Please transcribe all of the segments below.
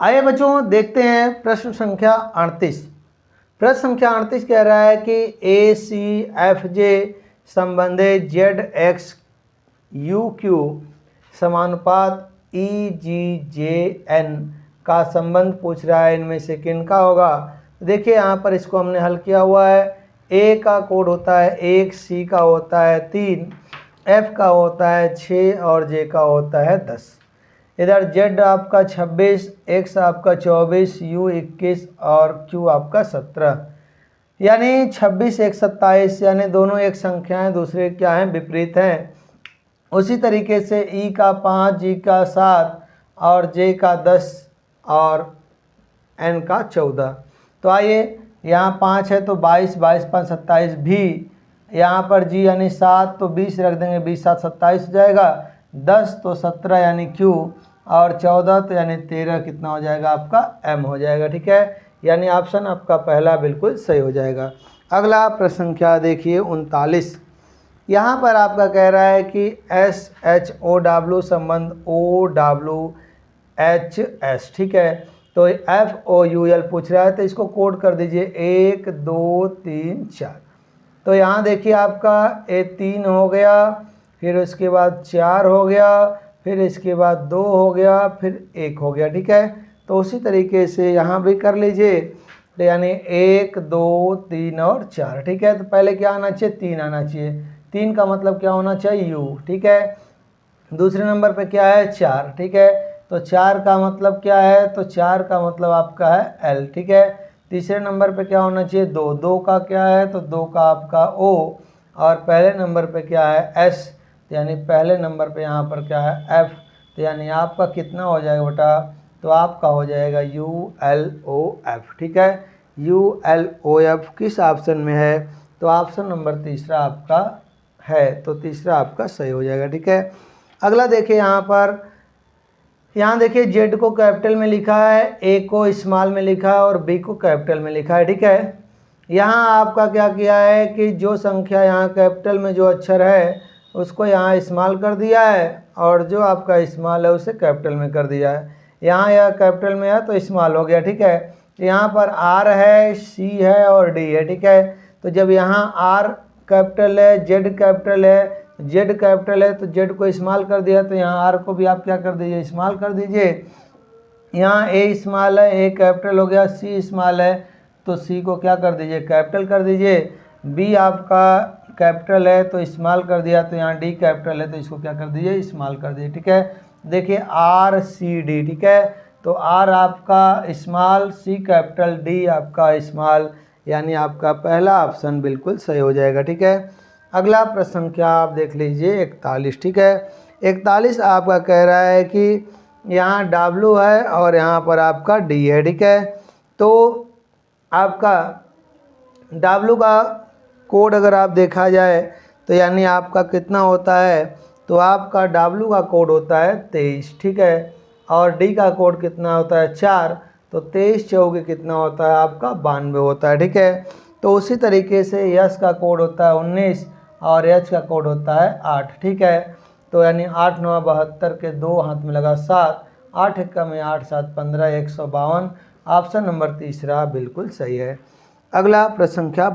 आइए बच्चों देखते हैं प्रश्न संख्या 38। प्रश्न संख्या 38 कह रहा है कि ए सी एफ जे संबंधे जेड एक्स यू क्यू समानुपात ई जी जे एन का संबंध पूछ रहा है, इनमें से किन का होगा। देखिए यहाँ पर इसको हमने हल किया हुआ है। ए का कोड होता है 1, सी का होता है 3, एफ का होता है 6 और जे का होता है 10। इधर जेड आपका 26, एक्स आपका 24, यू 21 और क्यू आपका 17। यानी 26, 1, 27, यानी दोनों एक संख्याएं दूसरे क्या हैं, विपरीत हैं। उसी तरीके से ई का 5, जी का 7 और जे का 10 और एन का 14। तो आइए यहाँ 5 है तो 22, 22 5 27 भी। यहाँ पर जी यानी 7 तो 20 रख देंगे, 20 7 27 हो जाएगा। 10 तो 17 यानी क्यू और 14 तो यानी 13 कितना हो जाएगा आपका एम हो जाएगा। ठीक है, यानी ऑप्शन आपका पहला बिल्कुल सही हो जाएगा। अगला प्रश्न संख्या देखिए 39। यहाँ पर आपका कह रहा है कि एस एच ओ डब्ल्यू संबंध ओ डब्ल्यू एच एस। ठीक है, तो एफ ओ यू एल पूछ रहा है तो इसको कोड कर दीजिए 1 2 3 4। तो यहाँ देखिए आपका ए 3 हो गया, फिर उसके बाद 4 हो गया, फिर इसके बाद 2 हो गया, फिर 1 हो गया। ठीक है, तो उसी तरीके से यहाँ भी कर लीजिए, तो यानी 1 2 3 और 4। ठीक है, तो पहले क्या आना चाहिए, 3 आना चाहिए। 3 का मतलब क्या होना चाहिए, यू। ठीक है, दूसरे नंबर पे क्या है 4। ठीक है, तो 4 का मतलब क्या है, तो 4 का मतलब आपका है एल। ठीक है, तीसरे नंबर पे क्या होना चाहिए 2, 2 का क्या है, तो 2 का आपका ओ और पहले नंबर पे क्या है एस, यानी पहले नंबर पे यहाँ पर क्या है एफ। तो यानी आपका कितना हो जाएगा बेटा, तो आपका हो जाएगा यू एल ओ एफ। ठीक है, यू एल ओ एफ किस ऑप्शन में है, तो ऑप्शन नंबर तीसरा आपका है, तो तीसरा आपका सही हो जाएगा। ठीक है, अगला देखिए यहाँ पर, यहाँ देखिए जेड को कैपिटल में लिखा है, ए को स्मॉल में लिखा है और बी को कैपिटल में लिखा है। ठीक है, यहाँ आपका क्या किया है कि जो संख्या यहाँ कैपिटल में जो अक्षर है उसको यहाँ स्मॉल कर दिया है और जो आपका स्मॉल है उसे कैपिटल में कर दिया है। यहाँ यह कैपिटल में है तो स्मॉल हो गया। ठीक है, तो यहाँ पर आर है, सी है और डी है। ठीक है, तो जब यहाँ आर कैपिटल है, जेड कैपिटल है, जेड कैपिटल है तो जेड को स्मॉल कर दिया, तो यहाँ आर को भी आप क्या कर दीजिए, स्मॉल कर दीजिए। यहाँ ए स्मॉल है, ए कैपिटल हो गया, सी स्मॉल है तो सी को क्या कर दीजिए, कैपिटल कर दीजिए। बी आपका कैपिटल है तो स्मॉल कर दिया, तो यहाँ डी कैपिटल है तो इसको क्या कर दीजिए, स्मॉल कर दीजिए। ठीक है, देखिए आर सी डी। ठीक है, तो आर आपका स्मॉल, सी कैपिटल, डी आपका स्मॉल, यानी आपका पहला ऑप्शन बिल्कुल सही हो जाएगा। ठीक है, अगला प्रश्न संख्या आप देख लीजिए 41। ठीक है, 41 आपका कह रहा है कि यहाँ डब्ल्यू है और यहाँ पर आपका डी है। ठीक है, तो आपका डब्ल्यू का कोड अगर आप देखा जाए तो यानी आपका कितना होता है, तो आपका डब्ल्यू का कोड होता है 23। ठीक है, और डी का कोड कितना होता है 4, तो 23 चौके कितना होता है आपका 92 होता है। ठीक है, तो उसी तरीके से यस का कोड होता है 19 और एच का कोड होता है 8। ठीक है, तो यानी 8 9 72 के 2 हाथ में लगा 7, 8 1 में 8 7 15, 152। ऑप्शन नंबर तीसरा बिल्कुल सही है। अगला प्रश्न संख्या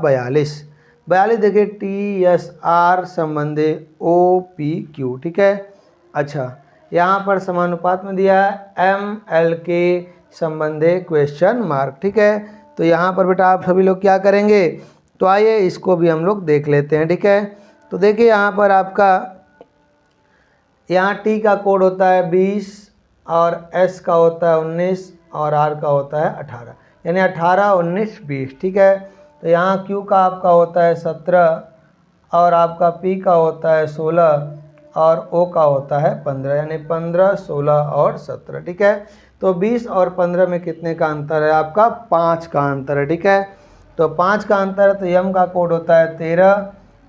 42 देखिए टी एस आर संबंधी ओ पी क्यू। ठीक है, अच्छा यहाँ पर समानुपात में दिया है एम एल के संबंधी क्वेश्चन मार्क। ठीक है, तो यहाँ पर बेटा आप सभी लोग क्या करेंगे, तो आइए इसको भी हम लोग देख लेते हैं। ठीक है, तो देखिए यहाँ पर आपका यहाँ टी का कोड होता है 20 और एस का होता है 19 और आर का होता है 18, यानी 18 19 20। ठीक है, तो यहाँ क्यू का आपका होता है 17 और आपका पी का होता है 16 और ओ का होता है 15, यानी 15 16 और 17। ठीक है, तो 20 और 15 में कितने का अंतर है आपका, 5 का अंतर है। ठीक है, तो 5 का अंतर है, तो एम का कोड होता है 13,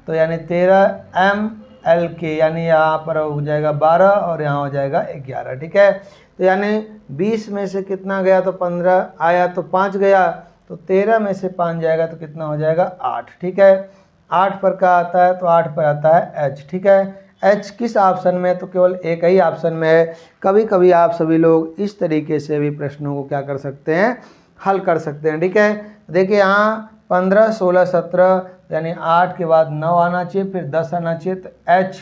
तो यानी 13 एम एल के, यानी यहाँ पर हो जाएगा 12 और यहाँ हो जाएगा 11। ठीक है, तो यानी 20 में से कितना गया, तो 15 आया तो 5 गया, तो 13 में से 5 जाएगा तो कितना हो जाएगा 8। ठीक है, 8 पर क्या आता है, तो 8 पर आता है एच। ठीक है, एच किस ऑप्शन में है, तो केवल एक ही ऑप्शन में है। कभी कभी आप सभी लोग इस तरीके से भी प्रश्नों को क्या कर सकते हैं, हल कर सकते हैं। ठीक है, देखिए यहाँ 15, 16, 17 यानी 8 के बाद 9 आना चाहिए, फिर 10 आना चाहिए, तो एच,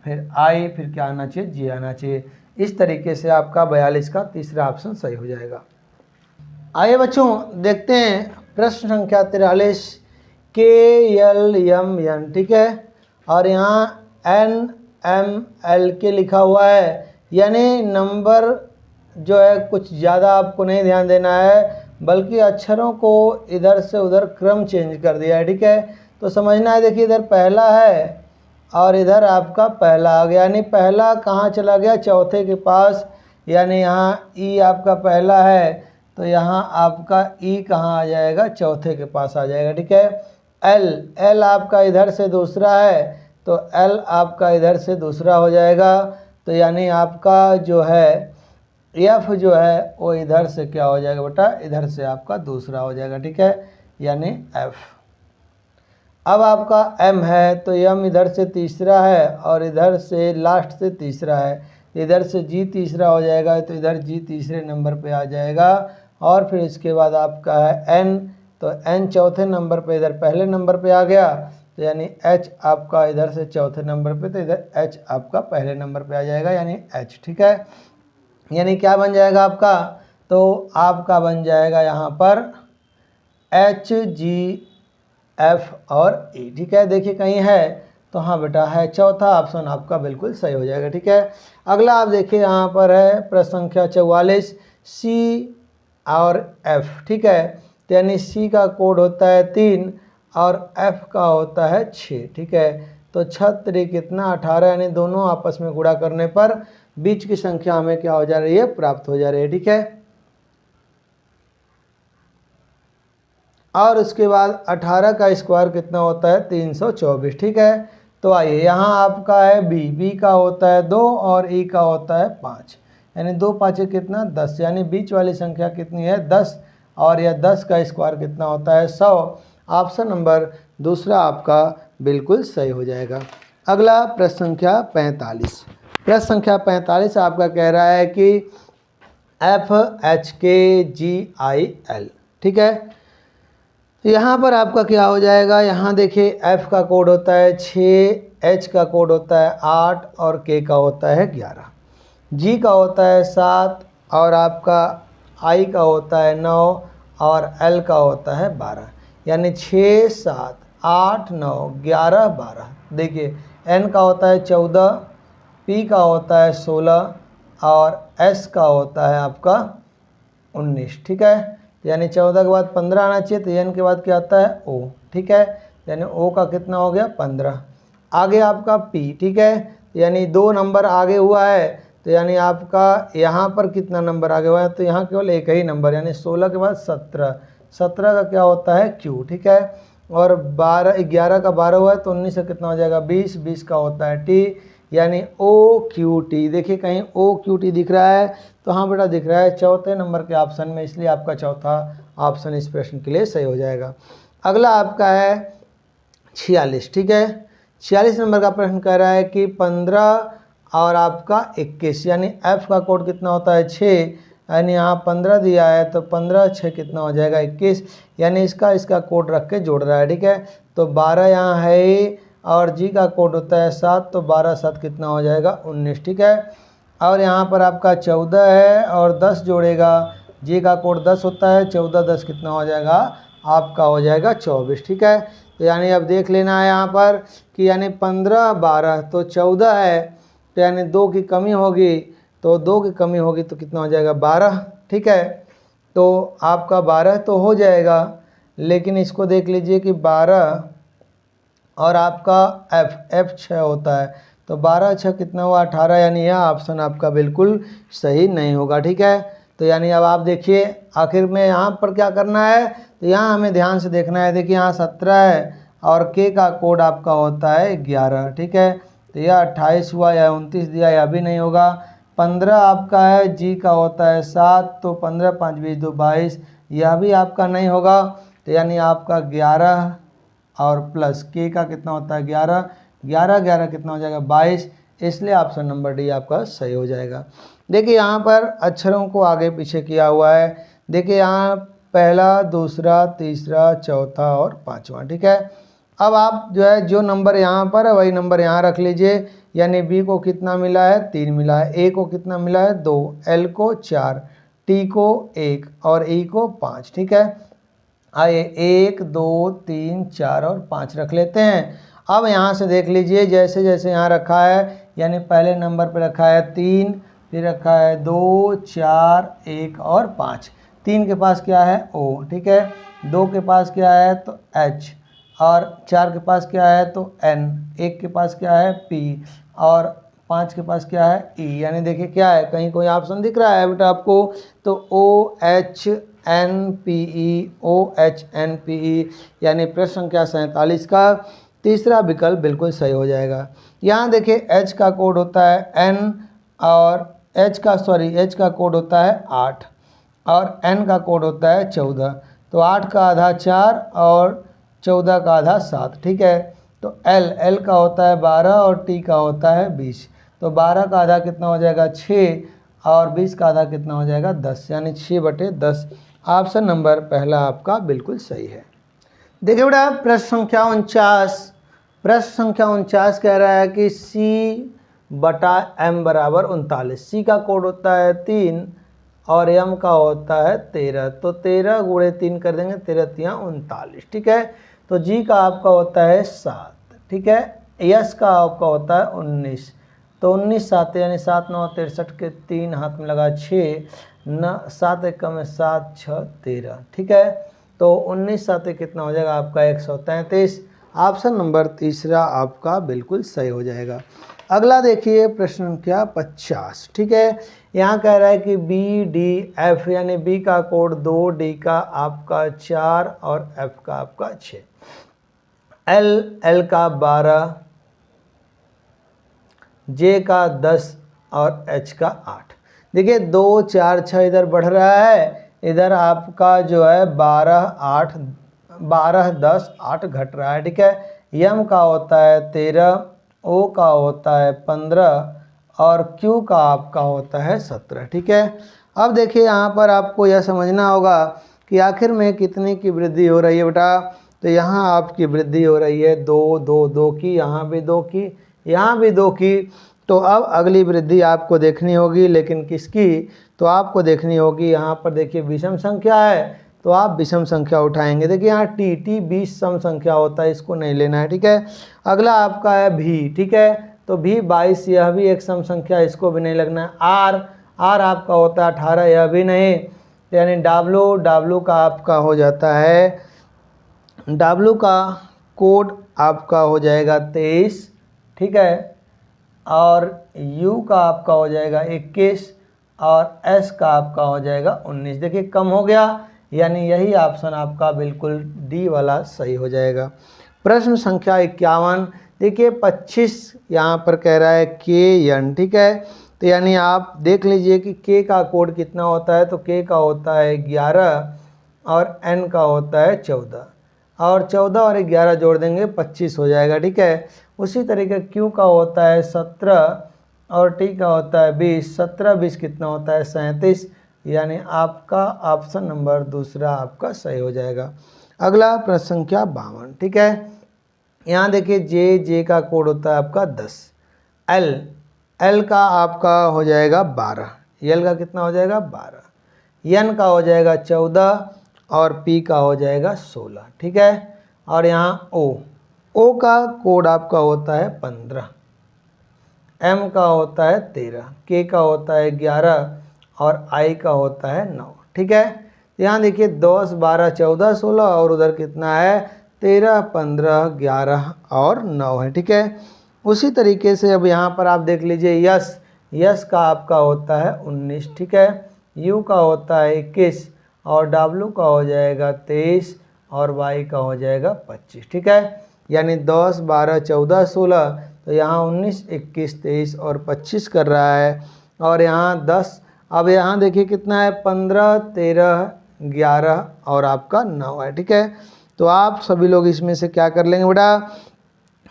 फिर आई, फिर क्या आना चाहिए, जी आना चाहिए। इस तरीके से आपका 42 का तीसरा ऑप्शन सही हो जाएगा। आइए बच्चों देखते हैं प्रश्न संख्या 43 KLMN। ठीक है, और यहाँ NML के लिखा हुआ है, यानी नंबर जो है कुछ ज़्यादा आपको नहीं ध्यान देना है, बल्कि अक्षरों को इधर से उधर क्रम चेंज कर दिया है। ठीक है, तो समझना है, देखिए इधर पहला है और इधर आपका पहला आ गया, यानी पहला कहाँ चला गया, चौथे के पास, यानी यहाँ ई आपका पहला है, तो यहाँ आपका ई कहाँ आ जाएगा, चौथे के पास आ जाएगा। ठीक है, एल आपका इधर से दूसरा है, तो एल आपका इधर से दूसरा हो जाएगा, तो यानी आपका जो है एफ जो है वो इधर से क्या हो जाएगा बेटा, इधर से आपका दूसरा हो जाएगा। ठीक है, यानी एफ। अब आपका एम है, तो एम इधर से तीसरा है और इधर से लास्ट से तीसरा है, इधर से जी तीसरा हो जाएगा, तो इधर जी तीसरे नंबर पे आ जाएगा। और फिर इसके बाद आपका है एन, तो एन चौथे नंबर पे इधर पहले नंबर पे आ गया, तो यानी एच आपका इधर से चौथे नंबर पे, तो इधर एच आपका पहले नंबर पे आ जाएगा, यानी एच। ठीक है, यानी क्या बन जाएगा आपका, तो आपका बन जाएगा यहाँ पर HGF और E। ठीक है, देखिए कहीं है तो हाँ बेटा है, चौथा ऑप्शन आपका बिल्कुल सही हो जाएगा। ठीक है, अगला आप देखिए यहाँ पर है प्रश्न संख्या 44 C और F। ठीक है, तो यानी C का कोड होता है 3 और F का होता है 6। ठीक है, तो 6 कितना 18, यानी दोनों आपस में गुणा करने पर बीच की संख्या हमें क्या हो जा रही है, प्राप्त हो जा रही है। ठीक है, और उसके बाद 18 का स्क्वायर कितना होता है, 324। ठीक है, तो आइए यहाँ आपका है बी का होता है 2 और ई का होता है 5, यानी 2 5 कितना 10, यानी बीच वाली संख्या कितनी है 10, और यह 10 का स्क्वायर कितना होता है 100। ऑप्शन नंबर दूसरा आपका बिल्कुल सही हो जाएगा। अगला प्रश्न संख्या 45। प्रश्न संख्या 45 आपका कह रहा है कि FHKGIL। ठीक है, यहाँ पर आपका क्या हो जाएगा, यहाँ देखिए F का कोड होता है 6, H का कोड होता है 8 और K का होता है 11, G का होता है 7 और आपका I का होता है 9 और L का होता है 12, यानी 6, 7, 8, 9, 11, 12। देखिए N का होता है 14, P का होता है 16 और S का होता है आपका 19। ठीक है, यानी 14 के बाद 15 आना चाहिए, तो एन के बाद क्या आता है ओ। ठीक है, यानी ओ का कितना हो गया 15। आगे आपका पी। ठीक है, यानी 2 नंबर आगे हुआ है, तो यानी आपका यहाँ पर कितना नंबर आगे हुआ है, तो यहाँ केवल एक ही नंबर, यानी 16 के बाद 17, 17 का क्या होता है क्यू। ठीक है, और 11 का 12 हुआ है, तो 19 का कितना हो जाएगा 20, 20 का होता है टी, यानी OQT। देखिए कहीं OQT दिख रहा है, तो हाँ बेटा दिख रहा है चौथे नंबर के ऑप्शन में, इसलिए आपका चौथा ऑप्शन इस प्रश्न के लिए सही हो जाएगा। अगला आपका है 46। ठीक है, 46 नंबर का प्रश्न कह रहा है कि 15 और आपका 21, यानी F का कोड कितना होता है 6, यानी यहाँ 15 दिया है, तो 15 6 कितना हो जाएगा 21, यानी इसका कोड रख के जोड़ रहा है। ठीक है, तो 12 यहाँ है और जी का कोड होता है 7, तो 12 7 कितना हो जाएगा 19। ठीक है, और यहाँ पर आपका 14 है और 10 जोड़ेगा, जी का कोड 10 होता है, 14 10 कितना हो जाएगा आपका हो जाएगा 24। ठीक है, तो यानी अब देख लेना है यहाँ पर कि यानी 15 12 तो 14 है, तो यानी 2 की कमी होगी, तो 2 की कमी होगी तो कितना हो जाएगा 12। ठीक है, तो आपका 12 तो हो जाएगा, लेकिन इसको देख लीजिए कि 12 और आपका F 6 होता है, तो 12 6 कितना हुआ 18, यानी यह ऑप्शन आपका बिल्कुल सही नहीं होगा। ठीक है, तो यानी अब आप देखिए आखिर में यहाँ पर क्या करना है, तो यहाँ हमें ध्यान से देखना है। देखिए यहाँ 17 है और K का कोड आपका होता है 11। ठीक है, तो यह 28 हुआ, या 29 दिया, यह भी नहीं होगा। 15 आपका है, G का होता है 7, तो 15 5 20 2 22, यह भी आपका नहीं होगा, तो यानी आपका 11 और प्लस K का कितना होता है 11, 11 11 कितना हो जाएगा 22, इसलिए ऑप्शन नंबर डी आपका सही हो जाएगा। देखिए यहाँ पर अक्षरों को आगे पीछे किया हुआ है। देखिए यहाँ पहला, दूसरा, तीसरा, चौथा और पांचवा, ठीक है। अब आप जो है जो नंबर यहाँ पर है वही नंबर यहाँ रख लीजिए, यानी बी को कितना मिला है 3 मिला है, ए को कितना मिला है 2, एल को 4, टी को 1 और ई को 5, ठीक है। आइए 1 2 3 4 और 5 रख लेते हैं। अब यहाँ से देख लीजिए जैसे जैसे यहाँ रखा है, यानी पहले नंबर पे रखा है 3, फिर रखा है 2 4 1 और 5। 3 के पास क्या है ओ, ठीक है। 2 के पास क्या है तो एच, और 4 के पास क्या है तो एन, 1 के पास क्या है पी और 5 के पास क्या है ई। यानी देखिए क्या है, कहीं कोई ऑप्शन दिख रहा है बेटा आपको, तो O H N P E, O H N P E, यानी प्रश्न संख्या 47 का तीसरा विकल्प बिल्कुल सही हो जाएगा। यहाँ देखिए एच का कोड होता है एन और एच का कोड होता है 8 और एन का कोड होता है 14। तो 8 का आधा 4 और 14 का आधा 7, ठीक है। तो एल का होता है 12 और टी का होता है 20। तो 12 का आधा कितना हो जाएगा 6 और 20 का आधा कितना हो जाएगा 10, यानी 6/10। ऑप्शन नंबर पहला आपका बिल्कुल सही है। देखिए बेटा प्रश्न संख्या 49 कह रहा है कि C/M बराबर 39। सी का कोड होता है 3 और एम का होता है 13। तो 13 गुणे 3 कर देंगे, 13 3 39, ठीक है। तो जी का आपका होता है 7, ठीक है। यस का आपका होता है 19। तो 19 7 यानी 7 9 63 के 3 हाथ में लगा 6 न 7 1 में 7 6 13, ठीक है। तो 19 7 कितना हो जाएगा आपका 133। ऑप्शन नंबर तीसरा आपका बिल्कुल सही हो जाएगा। अगला देखिए प्रश्न संख्या 50, ठीक है। यहाँ कह रहा है कि बी डी एफ, यानी बी का कोड 2, डी का आपका 4 और एफ का आपका 6, एल का 12, जे का 10 और एच का 8। देखिए 2 4 6 इधर बढ़ रहा है, इधर आपका जो है 12 10 8 घट रहा है, ठीक है। यम का होता है 13, ओ का होता है 15 और क्यू का आपका होता है 17, ठीक है। अब देखिए यहाँ पर आपको यह समझना होगा कि आखिर में कितने की वृद्धि हो रही है बेटा। तो यहाँ आपकी वृद्धि हो रही है 2 2 2 की, यहाँ भी 2 की, यहाँ भी 2 की। तो अब अगली वृद्धि आपको देखनी होगी, लेकिन किसकी, तो आपको देखनी होगी यहाँ पर देखिए विषम संख्या है, तो आप विषम संख्या उठाएंगे। देखिए यहाँ टी 20 सम संख्या होता है, इसको नहीं लेना है, ठीक है। अगला आपका है भी, ठीक है। तो भी 22, यह भी एक सम संख्या, इसको भी नहीं लगना है। आर आपका होता है 18, यह भी नहीं। यानी डब्लू का आपका हो जाता है, डब्लू का कोड आपका हो जाएगा 23, ठीक है। और यू का आपका हो जाएगा 21 और एस का आपका हो जाएगा 19। देखिए कम हो गया, यानी यही ऑप्शन आपका बिल्कुल डी वाला सही हो जाएगा। प्रश्न संख्या 51, देखिए 25 यहाँ पर कह रहा है के एन, ठीक है। तो यानी आप देख लीजिए कि के का कोड कितना होता है, तो के का होता है 11 और एन का होता है 14 और 14 और 11 जोड़ देंगे 25 हो जाएगा, ठीक है। उसी तरीके क्यू का होता है 17 और टी का होता है 20, 17 20 कितना होता है 37, यानी आपका ऑप्शन नंबर दूसरा आपका सही हो जाएगा। अगला प्रश्न संख्या 52, ठीक है। यहाँ देखिए जे का कोड होता है आपका 10, एल का आपका हो जाएगा 12, एल का कितना हो जाएगा 12, एन का हो जाएगा 14 और पी का हो जाएगा 16, ठीक है। और यहाँ ओ का कोड आपका होता है 15, एम का होता है 13, के का होता है 11 और आई का होता है 9, ठीक है। यहाँ देखिए 10 12 14 16 और उधर कितना है 13 15 11 और 9 है, ठीक है। उसी तरीके से अब यहाँ पर आप देख लीजिए यस का आपका होता है 19, ठीक है। यू का होता है 21 और डब्लू का हो जाएगा 23 और वाई का हो जाएगा 25, ठीक है। यानी 10 12 14 16, तो यहाँ 19 21 23 और 25 कर रहा है। और यहाँ 10, अब यहाँ देखिए कितना है 15 13 11 और आपका 9 है, ठीक है। तो आप सभी लोग इसमें से क्या कर लेंगे बेटा,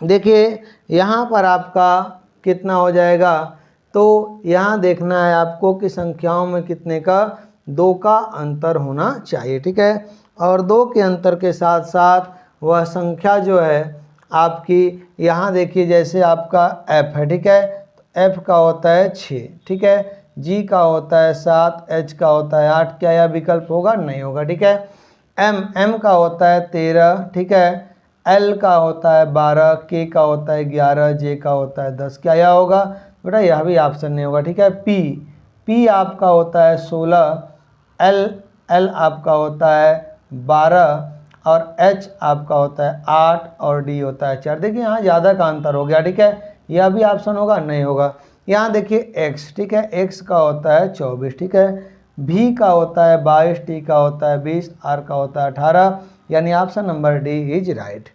देखिए यहाँ पर आपका कितना हो जाएगा, तो यहाँ देखना है आपको कि संख्याओं में कितने का, 2 का अंतर होना चाहिए, ठीक है। और 2 के अंतर के साथ साथ वह संख्या जो है आपकी, यहाँ देखिए जैसे आपका f है, ठीक है, तो f का होता है 6, ठीक है, g का होता है 7, h का होता है 8, क्या यह विकल्प होगा, नहीं होगा, ठीक है। m का होता है 13, ठीक है, L का होता है 12, K का होता है 11, J का होता है 10, क्या यह होगा बेटा, यह भी ऑप्शन नहीं होगा, ठीक है। P आपका होता है 16, L आपका होता है 12 और H आपका होता है 8 और D होता है 4। देखिए यहाँ ज़्यादा का अंतर हो गया, ठीक है, यह भी ऑप्शन होगा, नहीं होगा। यहाँ देखिए X, ठीक है, X का होता है 24, ठीक है, V का होता है 22, T का होता है 20, R का होता है 18, यानी option number D is right.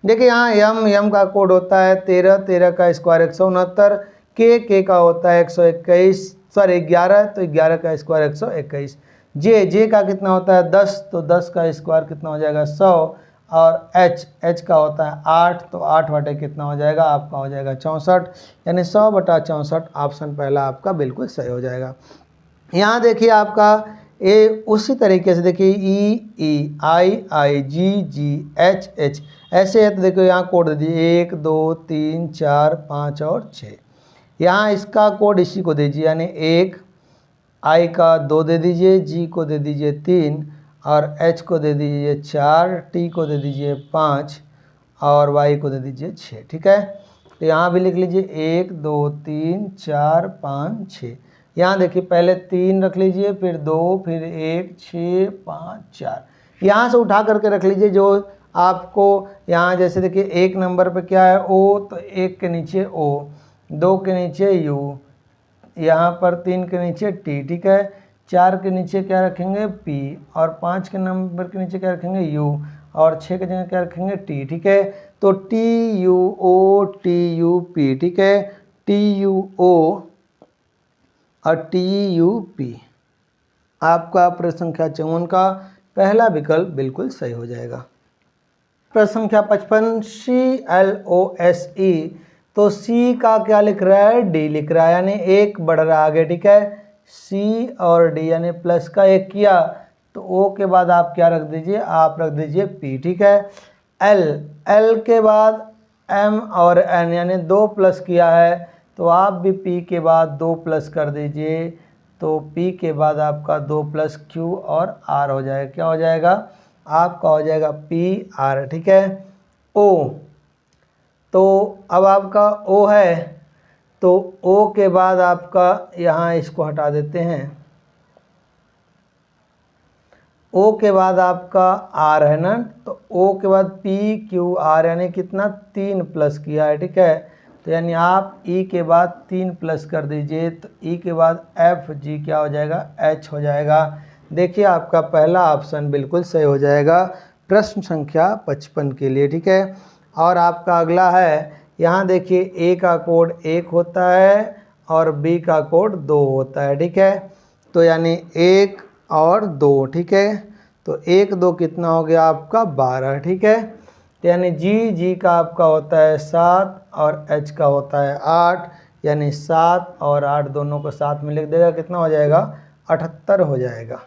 देखिए यहाँ यम का कोड होता है 13, 13 का स्क्वायर 169, के का होता है 121, सॉरी 11, तो 11 का स्क्वायर 121, जे का कितना होता है 10, तो 10 का स्क्वायर कितना हो जाएगा 100, और एच का होता है 8, तो 8 बटे कितना हो जाएगा आपका, हो जाएगा 64, यानी 100 बटा 64, ऑप्शन पहला आपका बिल्कुल सही हो जाएगा। यहाँ देखिए आपका ए उसी तरीके से देखिए ई आई जी एच ऐसे है, तो देखो यहाँ कोड दे दीजिए 1 2 3 4 5 और 6। यहाँ इसका कोड इसी को दीजिए, यानी 1, आई का 2 दे दीजिए, जी को दे दीजिए 3 और एच को दे दीजिए 4, टी को दे दीजिए 5 और वाई को दे दीजिए 6, ठीक है। तो यहाँ भी लिख लीजिए 1 2 3 4 5 6। यहाँ देखिए पहले 3 रख लीजिए, फिर 2, फिर 1 6 5 4, यहाँ से उठा करके रख लीजिए जो आपको यहाँ, जैसे देखिए 1 नंबर पे क्या है ओ, तो 1 के नीचे ओ, 2 के नीचे यू, यहाँ पर 3 के नीचे टी, ठीक है, 4 के नीचे क्या रखेंगे पी, और 5 के नंबर के नीचे क्या रखेंगे यू, और 6 के जगह क्या रखेंगे टी, ठीक है। तो T U O T U P, ठीक है, टी यू ओ और टी यू पी, आपका प्रश्न संख्या 54 का पहला विकल्प बिल्कुल सही हो जाएगा। प्रश्न संख्या 55 CLOSE, तो सी का क्या लिख रहा है, डी लिख रहा है, यानी एक बढ़ रहा है आगे, ठीक है, सी और डी, यानी प्लस का एक किया तो ओ के बाद आप क्या रख दीजिए, आप रख दीजिए पी, ठीक है। एल के बाद एम और एन, यानी 2 प्लस किया है तो आप भी पी के बाद 2 प्लस कर दीजिए, तो पी के बाद आपका 2 प्लस क्यू और आर हो जाएगा, क्या हो जाएगा आपका, हो जाएगा पी आर, ठीक है। ओ, तो अब आपका ओ है, तो ओ के बाद आपका यहाँ इसको हटा देते हैं, ओ के बाद आपका आर है ना, तो ओ के बाद पी क्यू आर, यानी कितना 3 प्लस किया है, ठीक है, तो यानी आप ई के बाद 3 प्लस कर दीजिए, तो ई के बाद एफ जी क्या हो जाएगा एच हो जाएगा। देखिए आपका पहला ऑप्शन बिल्कुल सही हो जाएगा प्रश्न संख्या 55 के लिए, ठीक है। और आपका अगला है, यहाँ देखिए ए का कोड 1 होता है और बी का कोड 2 होता है, ठीक है, तो यानी 1 और 2, ठीक है, तो 1 2 कितना हो गया आपका 12, ठीक है, तो यानी जी का आपका होता है 7 और एच का होता है 8, यानी 7 और 8 दोनों को साथ में लिख देगा, कितना हो जाएगा 78 हो जाएगा।